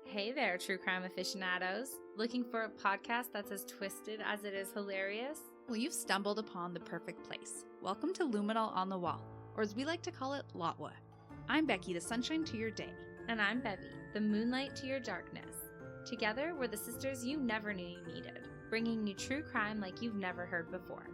Hey there, true crime aficionados. Looking for a podcast that's as twisted as it is hilarious? Well, you've stumbled upon the perfect place. Welcome to Luminal on the Wall, or as we like to call it, Lotwa. I'm Becky, the sunshine to your day. And I'm Bevy, the moonlight to your darkness. Together, we're the sisters you never knew you needed, bringing you true crime like you've never heard before.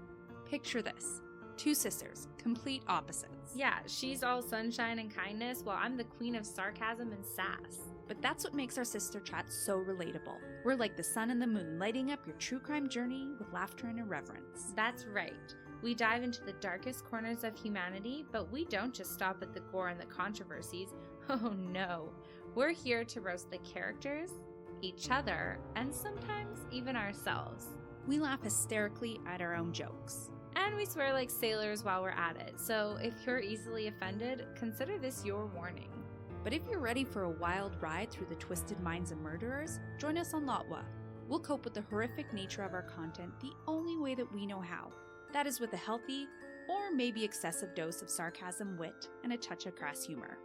Picture this. Two sisters, complete opposites. Yeah, she's all sunshine and kindness, while I'm the queen of sarcasm and sass. But that's what makes our sister chat so relatable. We're like the sun and the moon, lighting up your true crime journey with laughter and irreverence. That's right. We dive into the darkest corners of humanity, but we don't just stop at the gore and the controversies. Oh no. We're here to roast the characters, each other, and sometimes even ourselves. We laugh hysterically at our own jokes. And we swear like sailors while we're at it, so if you're easily offended, consider this your warning. But if you're ready for a wild ride through the twisted minds of murderers, join us on Lotwa. We'll cope with the horrific nature of our content the only way that we know how. That is with a healthy, or maybe excessive dose of sarcasm, wit, and a touch of crass humor.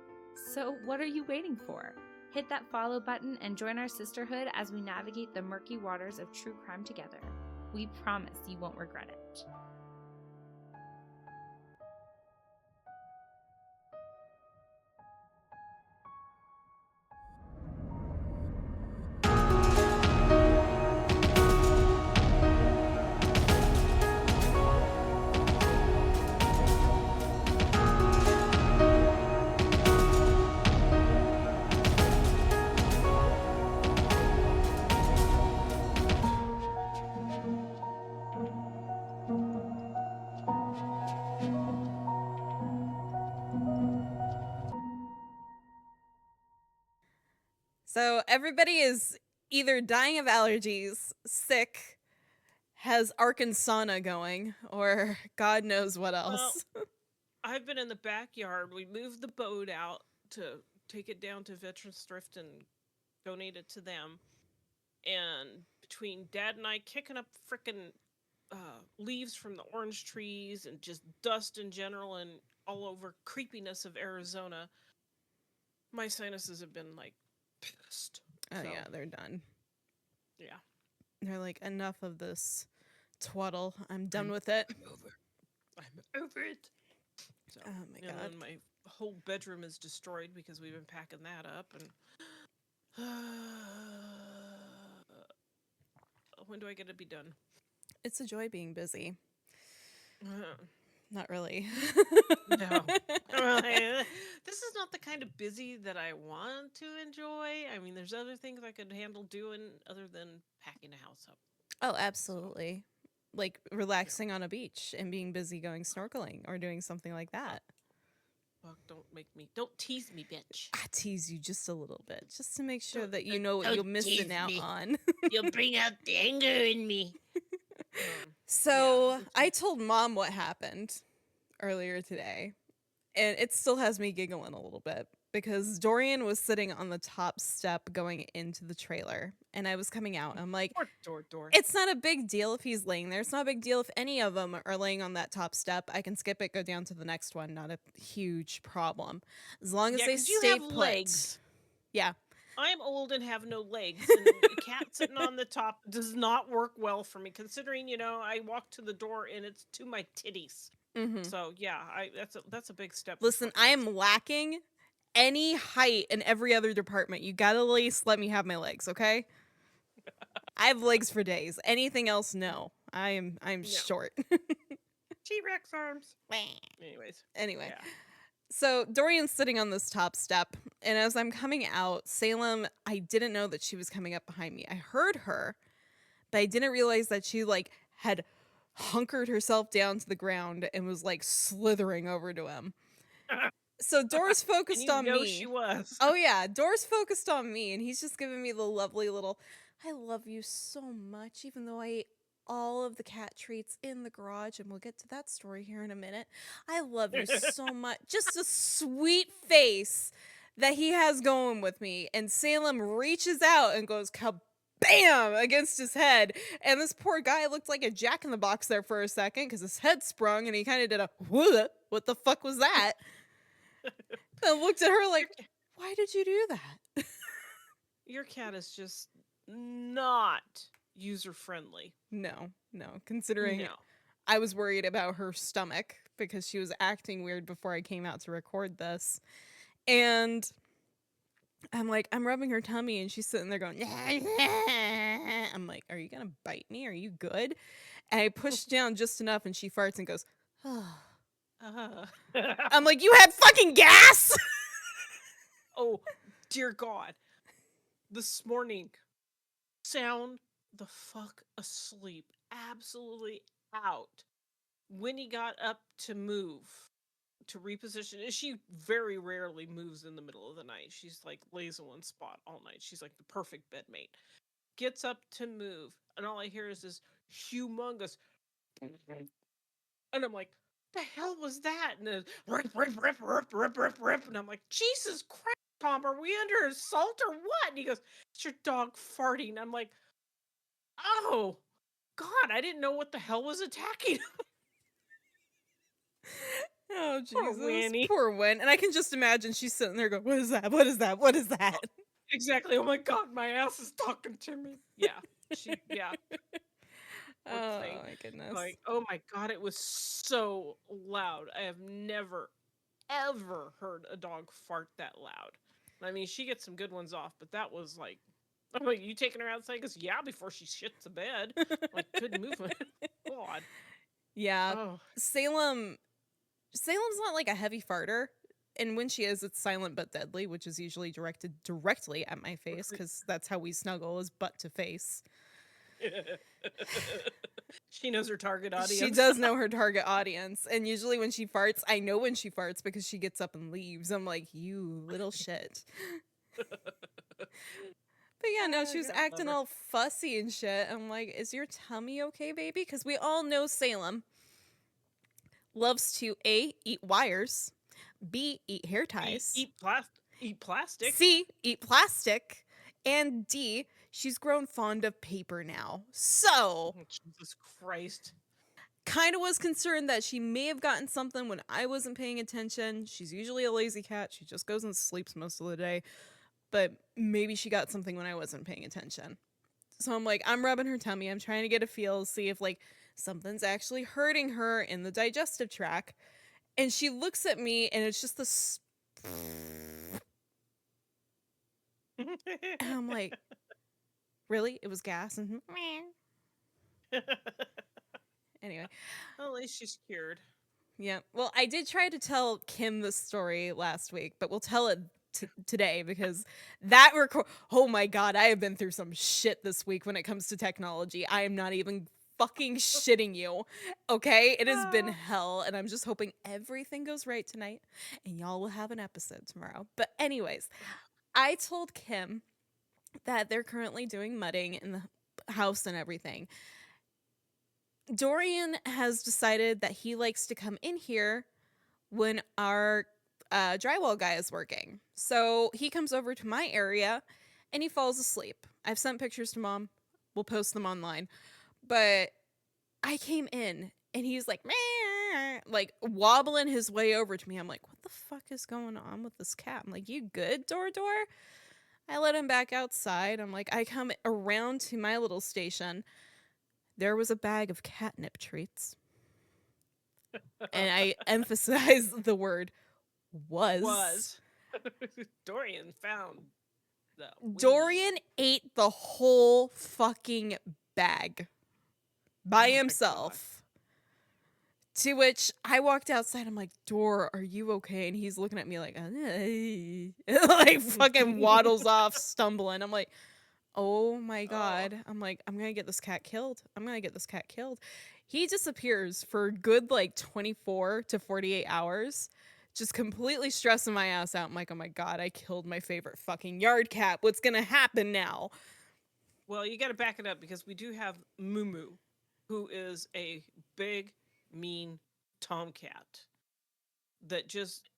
So what are you waiting for? Hit that follow button and join our sisterhood as we navigate the murky waters of true crime together. We promise you won't regret it. So everybody is either dying of allergies, sick, has Arkansas going, or God knows what else. Well, I've been in the backyard. We moved the boat out to take it down to Veterans Thrift and donate it to them. And between Dad and I kicking up frickin' leaves from the orange trees and just dust in general and all over creepiness of Arizona, my sinuses have been like pissed. Oh So, yeah, they're done. yeah. They're like, enough of this twaddle. I'm done with it. I'm over it. So, Oh my and God. then my whole bedroom is destroyed because we've been packing that up. And when do I get to be done? It's a joy being busy. Not really. No. This is not the kind of busy that I want to enjoy. I mean, there's other things I could handle doing other than packing a house up. Oh, absolutely. Like relaxing on a beach and being busy going snorkeling or doing something like that. Fuck, don't tease me, bitch. I tease you just a little bit, just to make sure Don't- that you know what don't you're missing tease out me. on. You'll bring out the anger in me. So Yeah. I told Mom what happened earlier today, and it still has me giggling a little bit because Dorian was sitting on the top step going into the trailer, and I was coming out. And I'm like, Door. it's not a big deal if he's laying there. It's not a big deal if any of them are laying on that top step. I can skip it, go down to the next one. Not a huge problem. As long as Yeah, they 'cause you stay have put. legs. Yeah. I'm old and have no legs, and a cat sitting on the top does not work well for me, considering, I walk to the door and it's to my titties. Mm-hmm. So, yeah, that's a big step. Listen, I am lacking any height in every other department. You gotta at least let me have my legs, okay? I have legs for days. Anything else, no. I'm No. short. T-Rex arms. Anyways. Anyway. Yeah. So Dorian's sitting on this top step, and as I'm coming out, Salem, I didn't know that she was coming up behind me. I heard her, but I didn't realize that she had hunkered herself down to the ground and was slithering over to him. So Door's focused And on you know me. she was. Oh yeah, Door's focused on me, and he's just giving me the lovely little, I love you so much, even though I ate all of the cat treats in the garage, and we'll get to that story here in a minute. I love you so much. Just a sweet face that he has going with me. And Salem reaches out and goes kabam against his head. And this poor guy looked like a jack-in-the-box there for a second because his head sprung and he kind of did a, what the fuck was that? I looked at her like, why did you do that? Your cat is just not user friendly. No. Considering No. I was worried about her stomach because she was acting weird before I came out to record this. And I'm like, I'm rubbing her tummy and she's sitting there going, I'm like, are you going to bite me? Are you good? And I push down just enough and she farts and goes, oh. I'm like, you had fucking gas? Oh, dear God. This morning, sound the fuck asleep. Absolutely out. When he got up to move, to reposition, and she very rarely moves in the middle of the night. She's like lays in one spot all night. She's like the perfect bedmate. Gets up to move, and all I hear is this humongous, and I'm like, the hell was that? And then rip, rip, rip, rip, rip, rip, rip, and I'm like, Jesus Christ, Tom, are we under assault or what? And he goes, it's your dog farting. I'm like, oh God, I didn't know what the hell was attacking him. Oh, Poor Jesus. Winnie. Poor Wen. And I can just imagine she's sitting there going, what is that? What is that? What is that? Exactly. Oh my God, my ass is talking to me. Yeah. Yeah. Poor Oh, thing. my goodness. Like, oh my God, it was so loud. I have never, ever heard a dog fart that loud. I mean, she gets some good ones off, but that was like, I'm like, you taking her outside? Because yeah, before she shits the bed. Like, good movement. God. Yeah. Oh. Salem's not like a heavy farter. And when she is, it's silent but deadly, which is usually directed directly at my face because that's how we snuggle, is butt to face. She knows her target audience. She does know her target audience. And usually when she farts, I know when she farts because she gets up and leaves. I'm like, you little shit. But yeah, no, she was acting all fussy and shit. I'm like, is your tummy okay, baby? Because we all know Salem loves to A, eat wires, B, eat hair ties, Eat plastic. C, eat plastic, and D, she's grown fond of paper now. So, Oh, Jesus Christ. kind of was concerned that she may have gotten something when I wasn't paying attention. She's usually a lazy cat. She just goes and sleeps most of the day. But maybe she got something when I wasn't paying attention. So I'm like, I'm rubbing her tummy. I'm trying to get a feel, see if like something's actually hurting her in the digestive tract. And she looks at me and it's just this. And I'm like, really? It was gas? And anyway. Well, at least she's cured. Yeah. Well, I did try to tell Kim this story last week, but we'll tell it today because that oh my God, I have been through some shit this week when it comes to technology. I am not even fucking shitting you. Okay? It has been hell, and I'm just hoping everything goes right tonight and y'all will have an episode tomorrow. But anyways, I told Kim that they're currently doing mudding in the house and everything. Dorian has decided that he likes to come in here when our drywall guy is working. So he comes over to my area and he falls asleep. I've sent pictures to Mom. We'll post them online. But I came in and he's like, meh, like wobbling his way over to me. I'm like, what the fuck is going on with this cat? I'm like, you good, Door? I let him back outside. I'm like, I come around to my little station. There was a bag of catnip treats. And I emphasize the word was. Dorian found the Dorian ate the whole fucking bag by Oh my himself. To which I walked outside. I'm like, Dor, are you okay? And he's looking at me like, like fucking waddles off, stumbling. I'm like, oh my God. I'm like, I'm going to get this cat killed. He disappears for a good like 24 to 48 hours, just completely stressing my ass out. I'm like, oh my God, I killed my favorite fucking yard cat. What's going to happen now? Well, you got to back it up because we do have Moo, who is a big, mean tomcat that just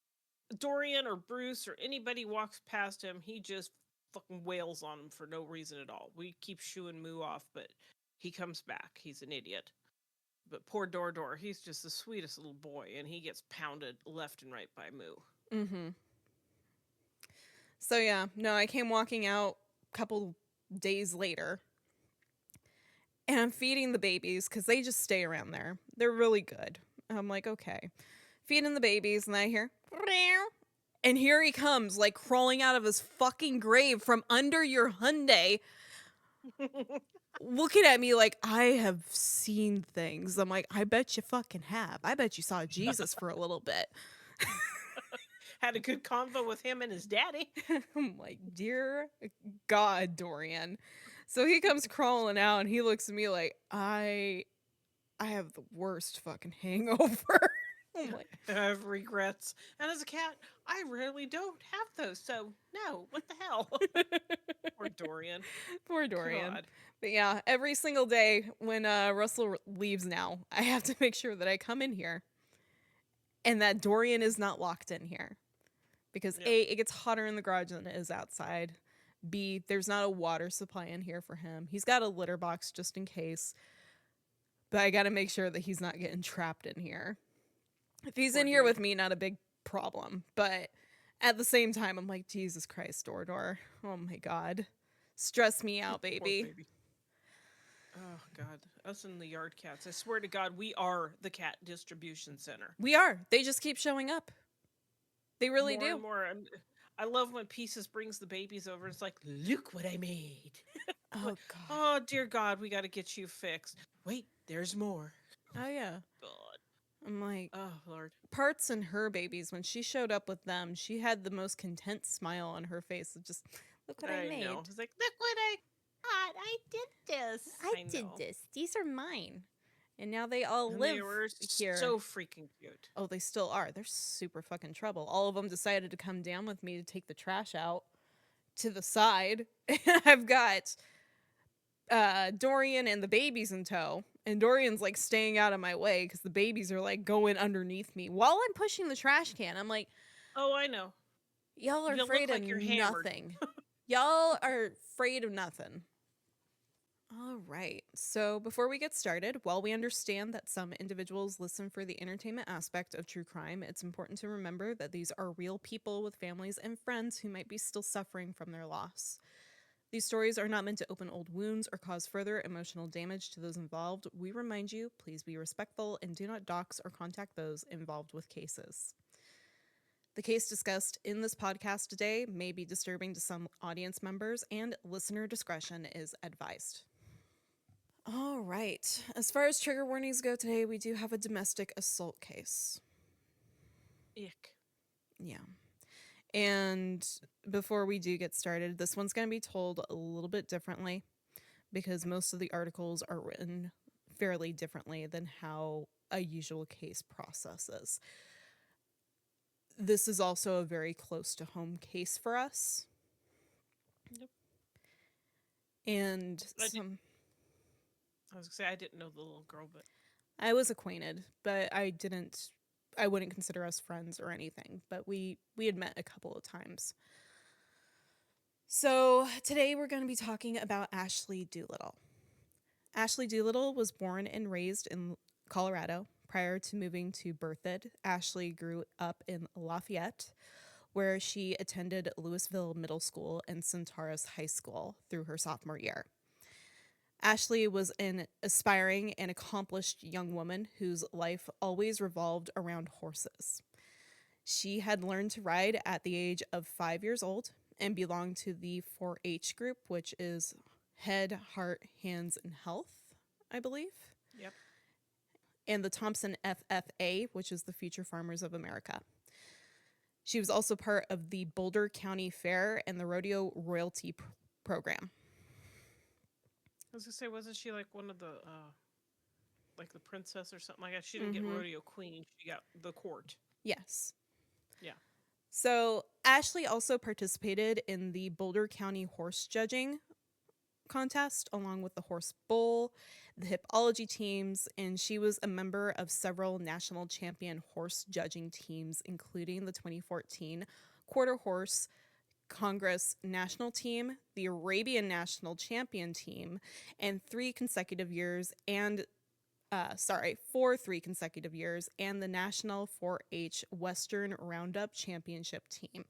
Dorian or Bruce or anybody walks past him, he just fucking wails on him for no reason at all. We keep shooing Moo off, but he comes back. He's an idiot. But poor Door, he's just the sweetest little boy, and he gets pounded left and right by Moo. Mm-hmm. So yeah, no, I came walking out couple days later, and I'm feeding the babies because they just stay around there. They're really good. I'm like, okay. Feeding the babies, and I hear, "Meow." And here he comes, like crawling out of his fucking grave from under your Hyundai, looking at me like I have seen things. I'm like, I bet you fucking have. I bet you saw Jesus for a little bit. Had a good convo with him and his daddy. I'm like, dear God, Dorian. So he comes crawling out and he looks at me like, I have the worst fucking hangover. I'm like, I have regrets. And as a cat, I really don't have those. So, no, what the hell? Poor Dorian. poor Dorian. God. But yeah, every single day when Russell leaves now, I have to make sure that I come in here and that Dorian is not locked in here. Because Yeah. A, it gets hotter in the garage than it is outside. B, there's not a water supply in here for him. He's got a litter box just in case. But I got to make sure that he's not getting trapped in here. If he's Poor in here dude. with me, not a big problem. But at the same time, I'm like, Jesus Christ, Door. Oh my God. Stress me out, Poor baby. Oh, God. Us and the yard cats. I swear to God, we are the cat distribution center. We are. They just keep showing up. They really More do. and more. I love when Pieces brings the babies over. It's like, look what I made. Oh, God. Oh, dear God, we got to get you fixed. Wait, there's more. Oh, yeah. God. I'm like, Oh, Lord. Parts and her babies, when she showed up with them, she had the most content smile on her face of just, look what I made. know. It's like, look what I got. I did this. I did know. this. These are mine. And now they all And live they were here. so freaking cute. Oh, they still are. They're super fucking trouble. All of them decided to come down with me to take the trash out to the side. I've got Dorian and the babies in tow. And Dorian's like staying out of my way because the babies are like going underneath me while I'm pushing the trash can. I'm like, Oh, I know. y'all are You look afraid like of you're hammered. nothing. Y'all are afraid of nothing. All right. So before we get started, while we understand that some individuals listen for the entertainment aspect of true crime, it's important to remember that these are real people with families and friends who might be still suffering from their loss. These stories are not meant to open old wounds or cause further emotional damage to those involved. We remind you, please be respectful and do not dox or contact those involved with cases. The case discussed in this podcast today may be disturbing to some audience members, and listener discretion is advised. All right. As far as trigger warnings go today, we do have a domestic assault case. Ick. Yeah. And before we do get started, this one's going to be told a little bit differently because most of the articles are written fairly differently than how a usual case processes. This is also a very close to home case for us. Yep. And I was going to say, I didn't know the little girl, but I was acquainted, but I wouldn't consider us friends or anything, but we had met a couple of times. So today we're going to be talking about Ashley DooLittle. Ashley DooLittle was born and raised in Colorado. Prior to moving to Berthoud, Ashley grew up in Lafayette, where she attended Louisville Middle School and Centaurus High School through her sophomore year. Ashley was an aspiring and accomplished young woman whose life always revolved around horses. She had learned to ride at the age of 5 years old and belonged to the 4-H group, which is Head, Heart, Hands, and Health, I believe. Yep. And the Thompson FFA, which is the Future Farmers of America. She was also part of the Boulder County Fair and the Rodeo Royalty Program. I was going to say, wasn't she like one of the, like the princess or something like that? She didn't get rodeo queen. She got the court. Yes. Yeah. So Ashley also participated in the Boulder County horse judging contest along with the horse bull, the hippology teams, and she was a member of several national champion horse judging teams, including the 2014 Quarter Horse Congress national team, the Arabian national champion team, and 4 consecutive years, and the National 4-H Western Roundup Championship team,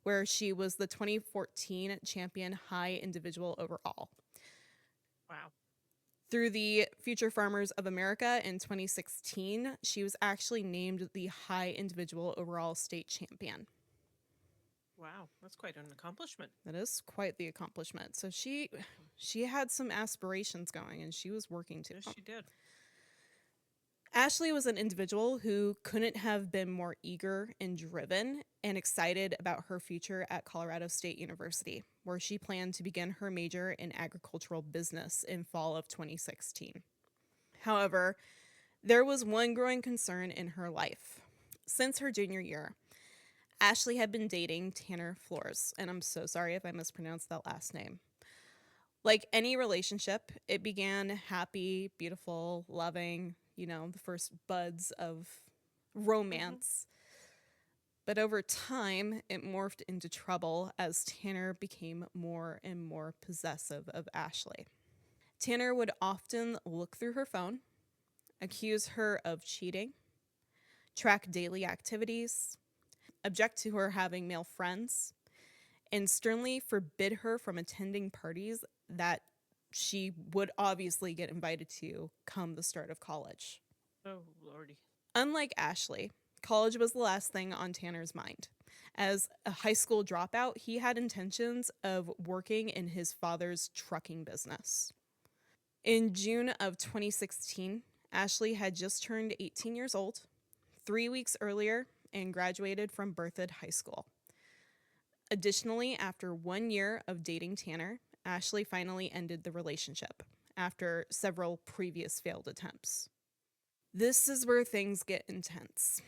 where she was the 2014 champion high individual overall. Wow. Through the Future Farmers of America in 2016, she was actually named the high individual overall state champion. Wow, that's quite an accomplishment. That is quite the accomplishment. So she had some aspirations going, and she was working to Yes, them. she did. Ashley was an individual who couldn't have been more eager and driven and excited about her future at Colorado State University, where she planned to begin her major in agricultural business in fall of 2016. However, there was one growing concern in her life. Since her junior year, Ashley had been dating Tanner Flores, and I'm so sorry if I mispronounced that last name. Like any relationship, it began happy, beautiful, loving, the first buds of romance. But over time, it morphed into trouble as Tanner became more and more possessive of Ashley. Tanner would often look through her phone, accuse her of cheating, track daily activities, object to her having male friends, and sternly forbid her from attending parties that she would obviously get invited to come the start of college. Oh, lordy. Unlike Ashley, college was the last thing on Tanner's mind. As a high school dropout, he had intentions of working in his father's trucking business. In June of 2016, Ashley had just turned 18 years old, 3 weeks earlier, and graduated from Berthoud High School. Additionally, after 1 year of dating Tanner, Ashley finally ended the relationship after several previous failed attempts. This is where things get intense,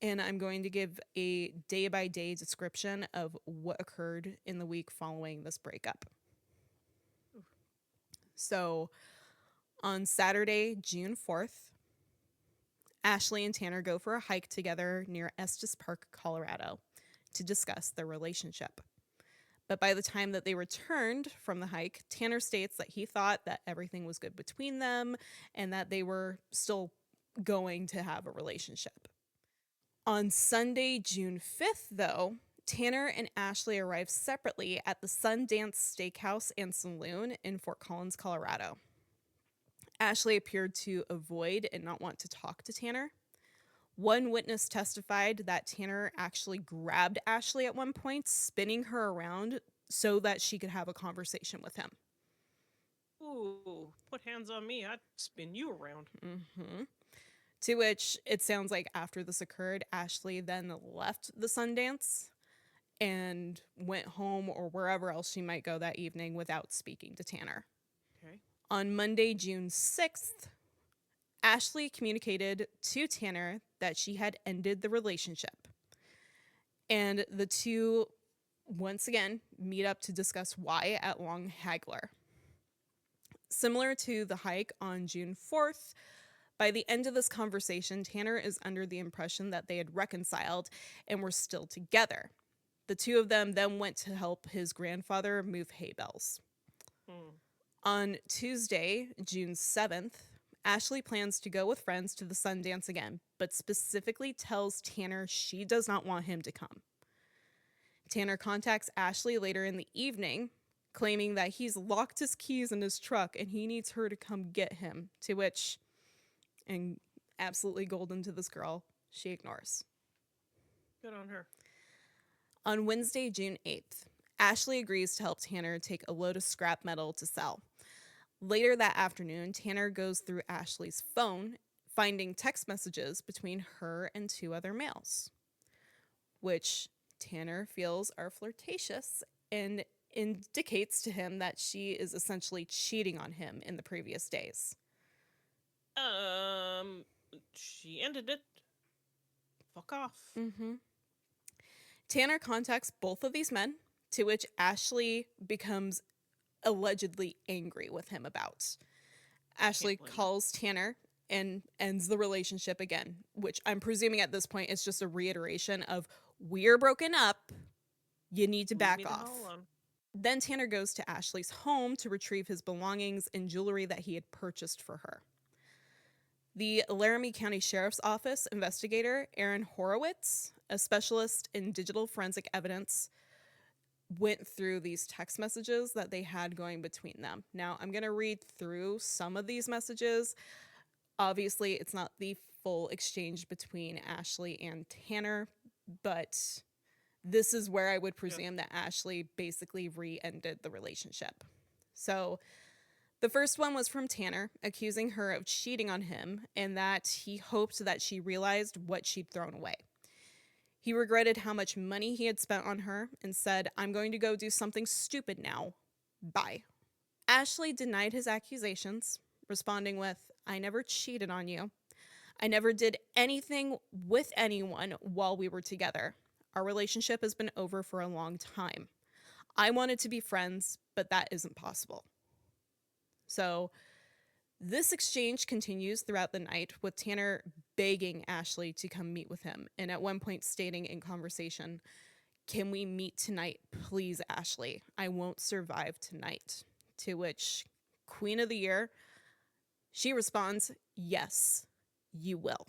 and I'm going to give a day-by-day description of what occurred in the week following this breakup. So, on Saturday, June 4th, Ashley and Tanner go for a hike together near Estes Park, Colorado, to discuss their relationship. But by the time that they returned from the hike, Tanner states that he thought that everything was good between them and that they were still going to have a relationship. On Sunday, June 5th, though, Tanner and Ashley arrived separately at the Sundance Steakhouse and Saloon in Fort Collins, Colorado. Ashley appeared to avoid and not want to talk to Tanner. One witness testified that Tanner actually grabbed Ashley at one point, spinning her around so that she could have a conversation with him. Ooh, put hands on me. I'd spin you around. To which it sounds like after this occurred, Ashley then left the Sundance and went home or wherever else she might go that evening without speaking to Tanner. Okay. On Monday, June 6th, Ashley communicated to Tanner that she had ended the relationship. And the two, once again, meet up to discuss why at Long Haggler. Similar to the hike on June 4th, by the end of this conversation, Tanner is under the impression that they had reconciled and were still together. The two of them then went to help his grandfather move hay bales. On Tuesday, June 7th, Ashley plans to go with friends to the Sundance again, but specifically tells Tanner she does not want him to come. Tanner contacts Ashley later in the evening, claiming that he's locked his keys in his truck and he needs her to come get him, to which, and absolutely golden to this girl, she ignores. Good on her. On Wednesday, June 8th, Ashley agrees to help Tanner take a load of scrap metal to sell. Later that afternoon, Tanner goes through Ashley's phone, finding text messages between her and two other males, which Tanner feels are flirtatious and indicates to him that she is essentially cheating on him in the previous days. She ended it. Fuck off. Tanner contacts both of these men, to which Ashley becomes allegedly angry with him about. Ashley calls Tanner and ends the relationship again, which I'm presuming at this point is just a reiteration of, we're broken up, you need to back off. Then Tanner goes to Ashley's home to retrieve his belongings and jewelry that he had purchased for her. The Laramie County Sheriff's Office investigator, Aaron Horowitz, a specialist in digital forensic evidence, went through these text messages that they had going between them. Now, I'm going to read through some of these messages. Obviously, it's not the full exchange between Ashley and Tanner, but this is where I would presume that Ashley basically re-ended the relationship. So the first one was from Tanner, accusing her of cheating on him and that he hoped that she realized what she'd thrown away. He regretted how much money he had spent on her and said, "I'm going to go do something stupid now. Bye." Ashley denied his accusations, responding with, "I never cheated on you. I never did anything with anyone while we were together. Our relationship has been over for a long time. I wanted to be friends, but that isn't possible." So this exchange continues throughout the night, with Tanner begging Ashley to come meet with him, and at one point stating in conversation, "Can we meet tonight, please, Ashley? I won't survive tonight." To which Queen of the Year, she responds, "Yes, you will."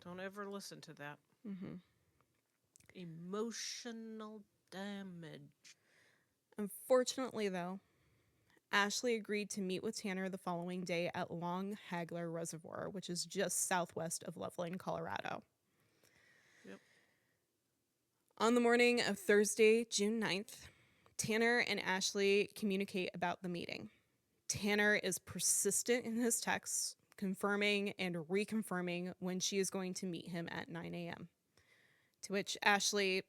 Don't ever listen to that. Mm-hmm. Emotional damage. Unfortunately, though, Ashley agreed to meet with Tanner the following day at Long Hagler Reservoir, which is just southwest of Loveland, Colorado. Yep. On the morning of Thursday, June 9th, Tanner and Ashley communicate about the meeting. Tanner is persistent in his texts, confirming and reconfirming when she is going to meet him at 9 a.m. To which Ashley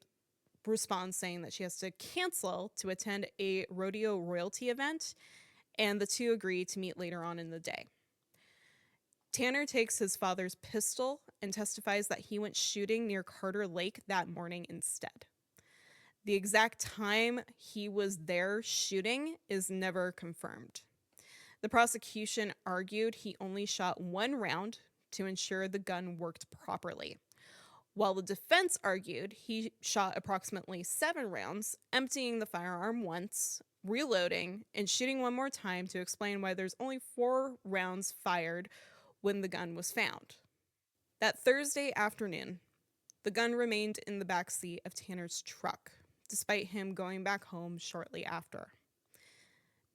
responds saying that she has to cancel to attend a rodeo royalty event, and the two agree to meet later on in the day. Tanner takes his father's pistol and testifies that he went shooting near Carter Lake that morning instead. The exact time he was there shooting is never confirmed. The prosecution argued he only shot one round to ensure the gun worked properly, while the defense argued he shot approximately 7 rounds, emptying the firearm once, reloading, and shooting one more time to explain why there's only 4 rounds fired when the gun was found. That Thursday afternoon, the gun remained in the backseat of Tanner's truck, despite him going back home shortly after.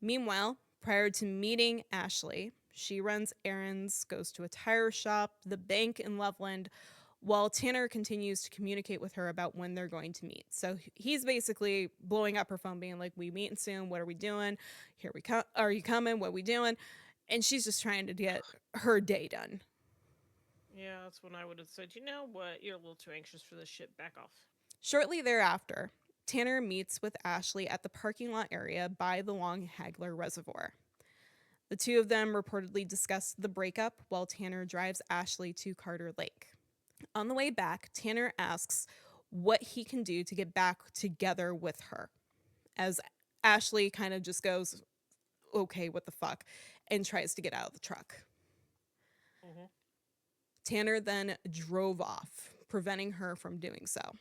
Meanwhile, prior to meeting Ashley, she runs errands, goes to a tire shop, the bank in Loveland, while Tanner continues to communicate with her about when they're going to meet. So he's basically blowing up her phone, being like, "We meeting soon? What are we doing? Here we come. Are you coming? What are we doing?" And she's just trying to get her day done. Yeah, that's when I would have said, "You know what? You're a little too anxious for this shit. Back off." Shortly thereafter, Tanner meets with Ashley at the parking lot area by the Long Hagler Reservoir. The two of them reportedly discuss the breakup while Tanner drives Ashley to Carter Lake. On the way back, Tanner asks what he can do to get back together with her, as Ashley kind of just goes, "Okay, what the fuck," and tries to get out of the truck. Mm-hmm. Tanner then drove off, preventing her from doing so,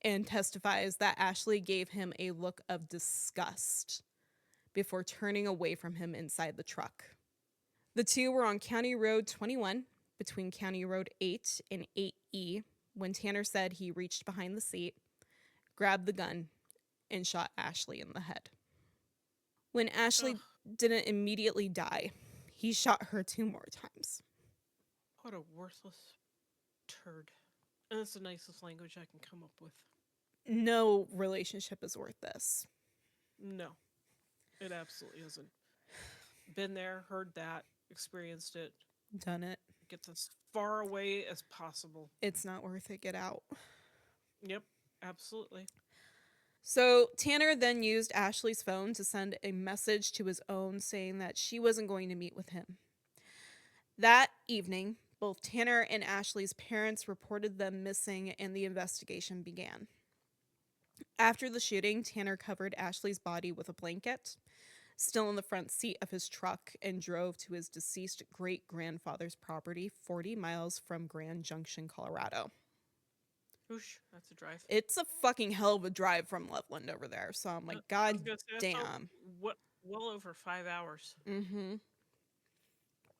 and testifies that Ashley gave him a look of disgust before turning away from him inside the truck. The two were on County Road 21, between County Road 8 and 8E, when Tanner said he reached behind the seat, grabbed the gun, and shot Ashley in the head. When Ashley didn't immediately die, he shot her 2 more times. What a worthless turd. And that's the nicest language I can come up with. No relationship is worth this. No, it absolutely isn't. Been there, heard that, experienced it. Done it. Get as far away as possible. It's not worth it. Get out. Yep, absolutely. So Tanner then used Ashley's phone to send a message to his own saying that she wasn't going to meet with him. That evening, both Tanner and Ashley's parents reported them missing and the investigation began. After the shooting, Tanner covered Ashley's body with a blanket, still in the front seat of his truck, and drove to his deceased great-grandfather's property 40 miles from Grand Junction, Colorado. Oosh, that's a drive. It's a fucking hell of a drive from Loveland over there, so I'm like, God damn. Well over 5 hours. Mm-hmm.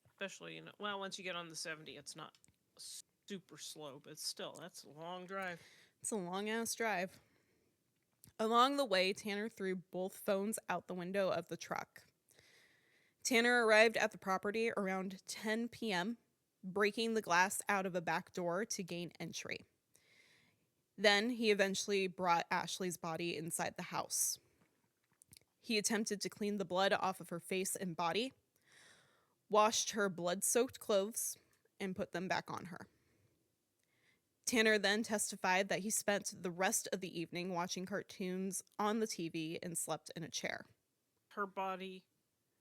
Especially, well, once you get on the 70, it's not super slow, but still, that's a long drive. It's a long-ass drive. Along the way, Tanner threw both phones out the window of the truck. Tanner arrived at the property around 10 p.m., breaking the glass out of a back door to gain entry. Then he eventually brought Ashley's body inside the house. He attempted to clean the blood off of her face and body, washed her blood-soaked clothes, and put them back on her. Tanner then testified that he spent the rest of the evening watching cartoons on the TV and slept in a chair. Her body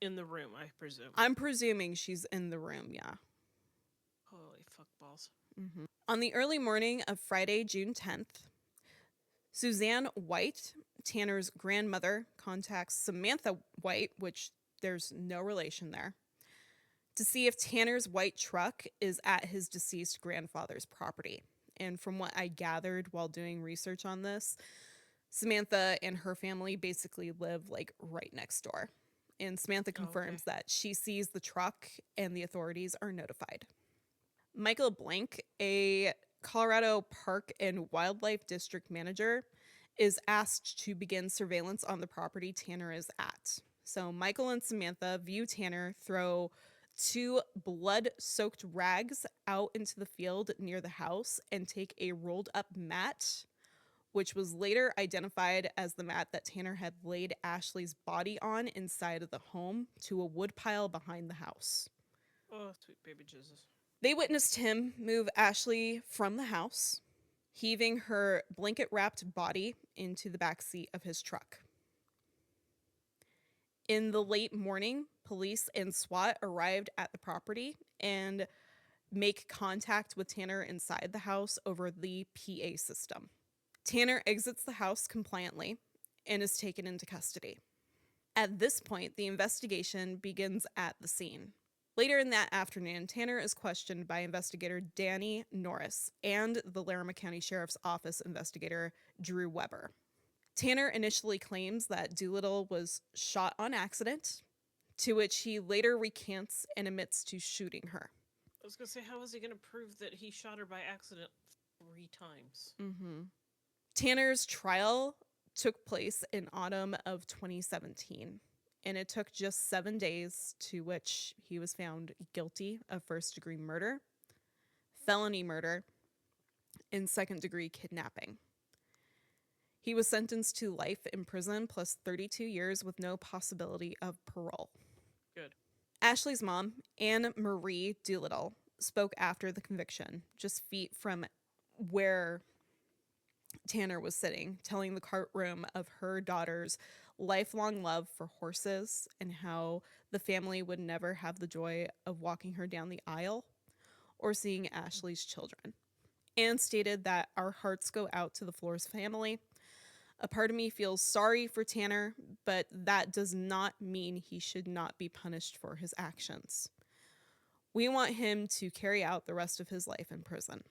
in the room, I presume. I'm presuming she's in the room, yeah. Holy fuck balls. Mm-hmm. On the early morning of Friday, June 10th, Suzanne White, Tanner's grandmother, contacts Samantha White, which there's no relation there, to see if Tanner's white truck is at his deceased grandfather's property. And from what I gathered while doing research on this, Samantha and her family basically live like right next door. And Samantha confirms that she sees the truck and the authorities are notified. Michael Blank, a Colorado Park and Wildlife District manager, is asked to begin surveillance on the property Tanner is at. So Michael and Samantha view Tanner throw 2 blood-soaked rags out into the field near the house and take a rolled-up mat, which was later identified as the mat that Tanner had laid Ashley's body on inside of the home, to a woodpile behind the house. Oh, sweet baby Jesus. They witnessed him move Ashley from the house, heaving her blanket-wrapped body into the back seat of his truck. In the late morning, police and SWAT arrived at the property and make contact with Tanner inside the house over the PA system. Tanner exits the house compliantly and is taken into custody. At this point, the investigation begins at the scene. Later in that afternoon, Tanner is questioned by investigator Danny Norris and the Laramie County Sheriff's Office investigator Drew Weber. Tanner initially claims that DooLittle was shot on accident, to which he later recants and admits to shooting her. I was going to say, how is he going to prove that he shot her by accident 3 times? Mm-hmm. Tanner's trial took place in autumn of 2017, and it took just 7 days, to which he was found guilty of first-degree murder, felony murder, and second-degree kidnapping. He was sentenced to life in prison plus 32 years with no possibility of parole. Good. Ashley's mom, Anne Marie DooLittle, spoke after the conviction, just feet from where Tanner was sitting, telling the courtroom of her daughter's lifelong love for horses and how the family would never have the joy of walking her down the aisle or seeing Ashley's children. Anne stated that our hearts go out to the Flores family. A part of me feels sorry for Tanner, but that does not mean he should not be punished for his actions. We want him to carry out the rest of his life in prison.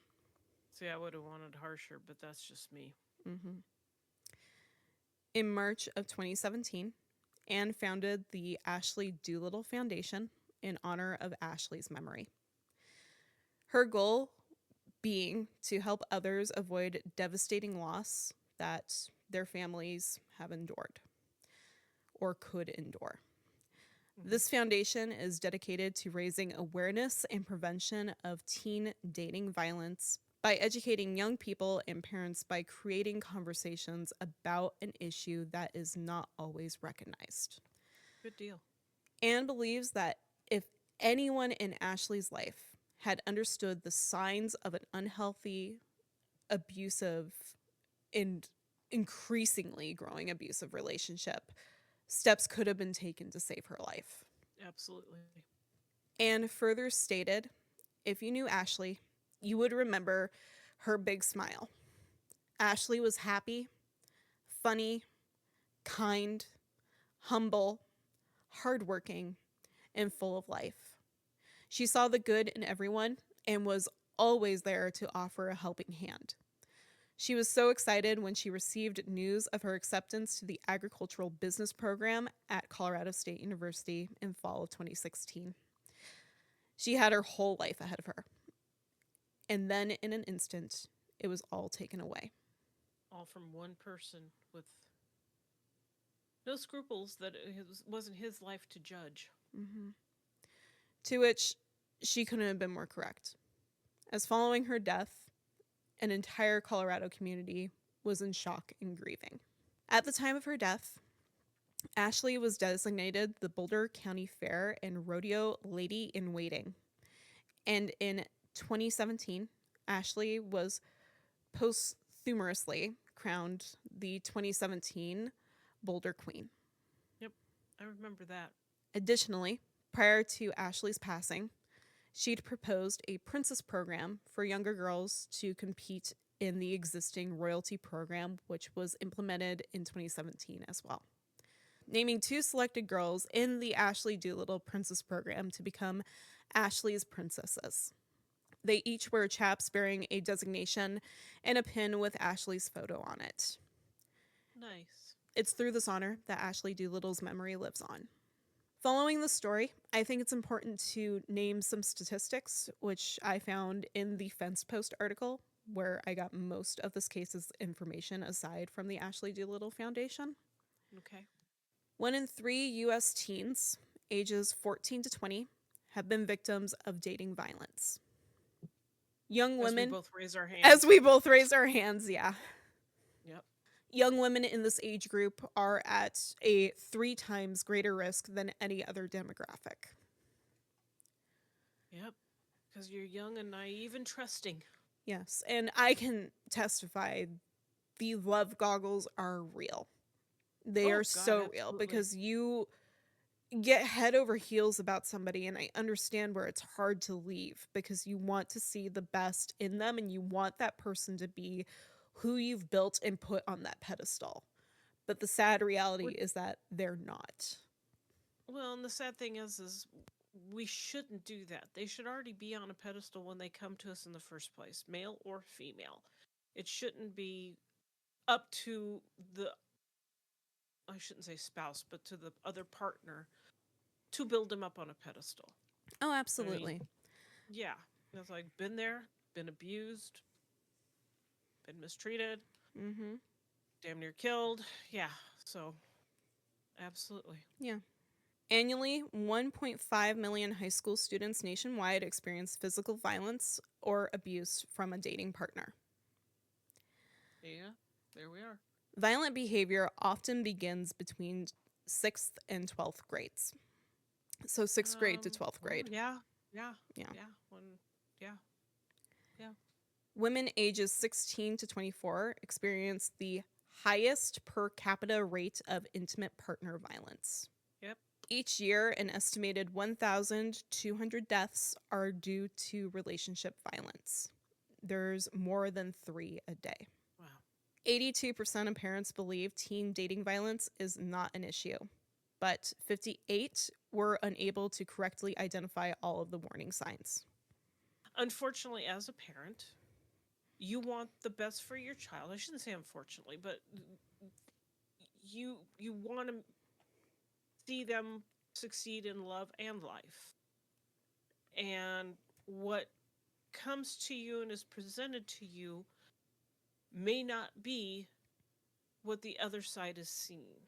See, I would have wanted harsher, but that's just me. Mm-hmm. In March of 2017, Anne founded the Ashley DooLittle Foundation in honor of Ashley's memory. Her goal being to help others avoid devastating loss that their families have endured or could endure. This foundation is dedicated to raising awareness and prevention of teen dating violence by educating young people and parents by creating conversations about an issue that is not always recognized. Good deal. Anne believes that if anyone in Ashley's life had understood the signs of an unhealthy, abusive, and increasingly growing abusive relationship, steps could have been taken to save her life. Absolutely. Anne further stated, if you knew Ashley, you would remember her big smile. Ashley was happy, funny, kind, humble, hardworking, and full of life. She saw the good in everyone and was always there to offer a helping hand. She was so excited when she received news of her acceptance to the agricultural business program at Colorado State University in fall of 2016. She had her whole life ahead of her. And then in an instant, it was all taken away. All from one person with No scruples that wasn't his life to judge. Hmm. To which she couldn't have been more correct. As following her death, an entire Colorado community was in shock and grieving. At the time of her death, Ashley was designated the Boulder County Fair and Rodeo Lady in Waiting. And in 2017, Ashley was posthumously crowned the 2017 Boulder Queen. Yep, I remember that. Additionally, prior to Ashley's passing, she'd proposed a princess program for younger girls to compete in the existing royalty program, which was implemented in 2017 as well, naming 2 selected girls in the Ashley DooLittle Princess program to become Ashley's princesses. They each wear chaps bearing a designation and a pin with Ashley's photo on it. Nice. It's through this honor that Ashley DooLittle's memory lives on. Following the story, I think it's important to name some statistics, which I found in the Fence Post article, where I got most of this case's information aside from the Ashley DooLittle Foundation. Okay. 1 in 3 U.S. teens, ages 14 to 20, have been victims of dating violence. Young As we women, both raise our hands. as we both raise our hands, yeah. Yep. Young women in this age group are at a 3 times greater risk than any other demographic. Yep. Because you're young and naive and trusting. Yes, and I can testify the love goggles are real. They Oh, are God, so real absolutely. because you get head over heels about somebody, and I understand where it's hard to leave because you want to see the best in them and you want that person to be who you've built and put on that pedestal. But the sad reality is that they're not. Well, and the sad thing is we shouldn't do that. They should already be on a pedestal when they come to us in the first place, male or female. It shouldn't be up to the, I shouldn't say spouse, but to the other partner to build them up on a pedestal. Oh, I absolutely. mean, yeah. It's like, been there, been abused, been mistreated, Mm-hmm. damn near killed. Yeah. So, absolutely. Yeah. Annually, 1.5 million high school students nationwide experience physical violence or abuse from a dating partner. Yeah. There we are. Violent behavior often begins between 6th and 12th grades. So 6th grade to 12th Well, grade. yeah. Yeah. Yeah. Yeah. Yeah. Yeah. Women ages 16 to 24 experience the highest per capita rate of intimate partner violence. Yep. Each year, an estimated 1,200 deaths are due to relationship violence. There's more than 3 a day. Wow. 82% of parents believe teen dating violence is not an issue, but 58 were unable to correctly identify all of the warning signs. Unfortunately, as a parent, you want the best for your child. I shouldn't say unfortunately, but you want to see them succeed in love and life. And what comes to you and is presented to you may not be what the other side is seeing.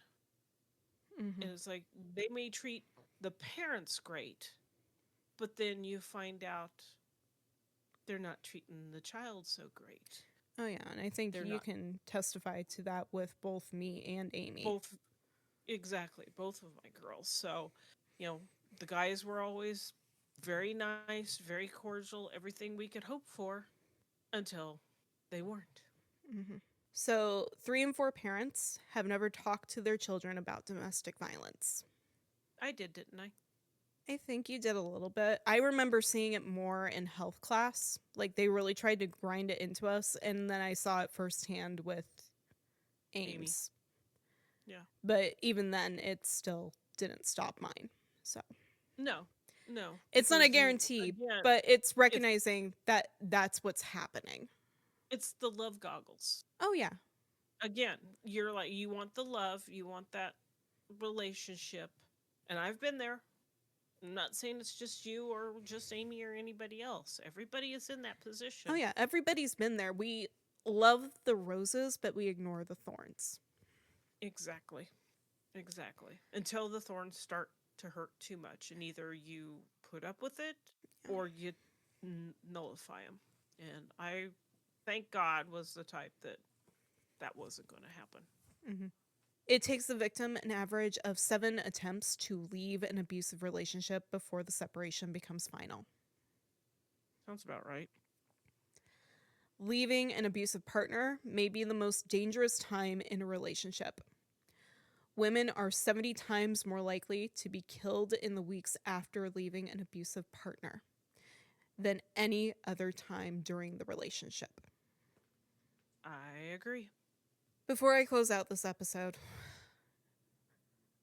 Mm-hmm. And it's like they may treat the parents great, but then you find out they're not treating the child so great. Oh, yeah, and I think They're you not. can testify to that with both me and Amy. Both, exactly, both of my girls. So, the guys were always very nice, very cordial, everything we could hope for until they weren't. Mm-hmm. So, 3 in 4 parents have never talked to their children about domestic violence. I did, didn't I? I think you did a little bit. I remember seeing it more in health class. Like, they really tried to grind it into us, and then I saw it firsthand with Ames. Yeah. But even then, it still didn't stop mine. So, No, it's not a because guarantee, again, but it's it's recognizing that that's what's happening. it's the love goggles. Oh, yeah. Again, you're like, you want the love, you want that relationship, and I've been there. I'm not saying it's just you or just Amy or anybody else. Everybody is in that position. Oh, yeah. Everybody's been there. We love the roses, but we ignore the thorns. Exactly. Exactly. Until the thorns start to hurt too much, and either you put up with it or you nullify them. And I, thank God, was the type that wasn't going to happen. Mm-hmm. It takes the victim an average of 7 attempts to leave an abusive relationship before the separation becomes final. Sounds about right. Leaving an abusive partner may be the most dangerous time in a relationship. Women are 70 times more likely to be killed in the weeks after leaving an abusive partner than any other time during the relationship. I agree. Before I close out this episode,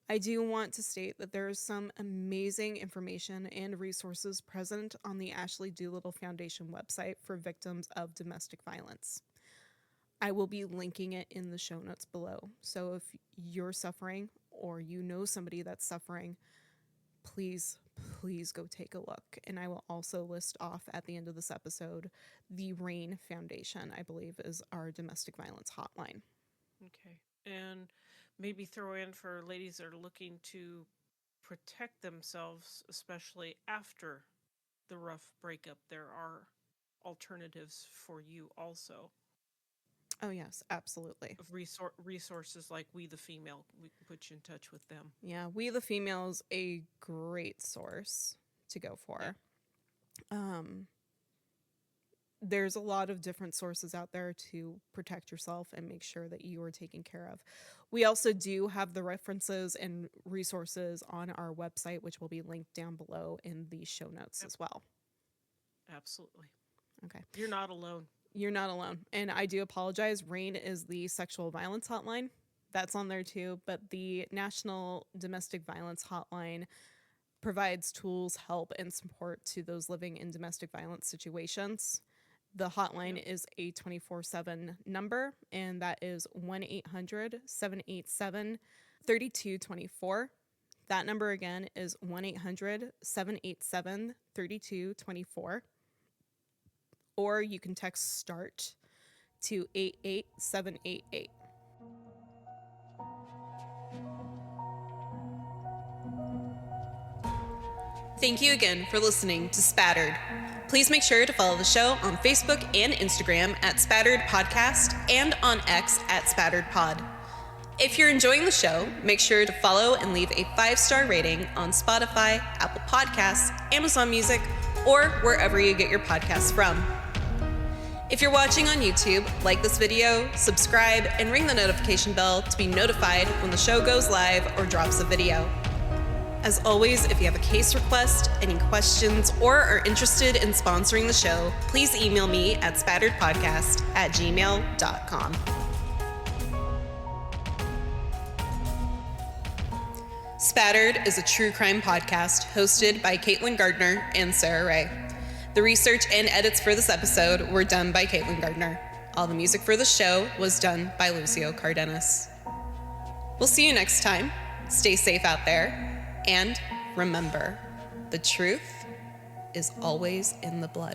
I do want to state that there is some amazing information and resources present on the Ashley DooLittle Foundation website for victims of domestic violence. I will be linking it in the show notes below. So if you're suffering or you know somebody that's suffering, please go take a look. And I will also list off at the end of this episode the RAIN Foundation, I believe, is our domestic violence hotline. Okay. And maybe throw in for ladies that are looking to protect themselves, especially after the rough breakup, there are alternatives for you also. Oh, yes, absolutely. Resources like We the Female, we can put you in touch with them. Yeah, We the Female is a great source to go for. Yeah. There's a lot of different sources out there to protect yourself and make sure that you are taken care of. We also do have the references and resources on our website, which will be linked down below in the show notes as well. Absolutely. Okay. You're not alone. You're not alone. And I do apologize. RAIN is the sexual violence hotline. That's on there too. But the National Domestic Violence Hotline provides tools, help, and support to those living in domestic violence situations. The hotline is a 24/7 number, and that is 1-800-787-3224. That number again is 1-800-787-3224. Or you can text START to 88788. Thank you again for listening to Spattered. Please make sure to follow the show on Facebook and Instagram at Spattered Podcast and on X at Spattered Pod. If you're enjoying the show, make sure to follow and leave a 5-star rating on Spotify, Apple Podcasts, Amazon Music, or wherever you get your podcasts from. If you're watching on YouTube, like this video, subscribe, and ring the notification bell to be notified when the show goes live or drops a video. As always, if you have a case request, any questions, or are interested in sponsoring the show, please email me at spatteredpodcast@gmail.com. Spattered is a true crime podcast hosted by Caitlin Gardner and Sarah Ray. The research and edits for this episode were done by Caitlin Gardner. All the music for the show was done by Lucio Cardenas. We'll see you next time. Stay safe out there. And remember, the truth is always in the blood.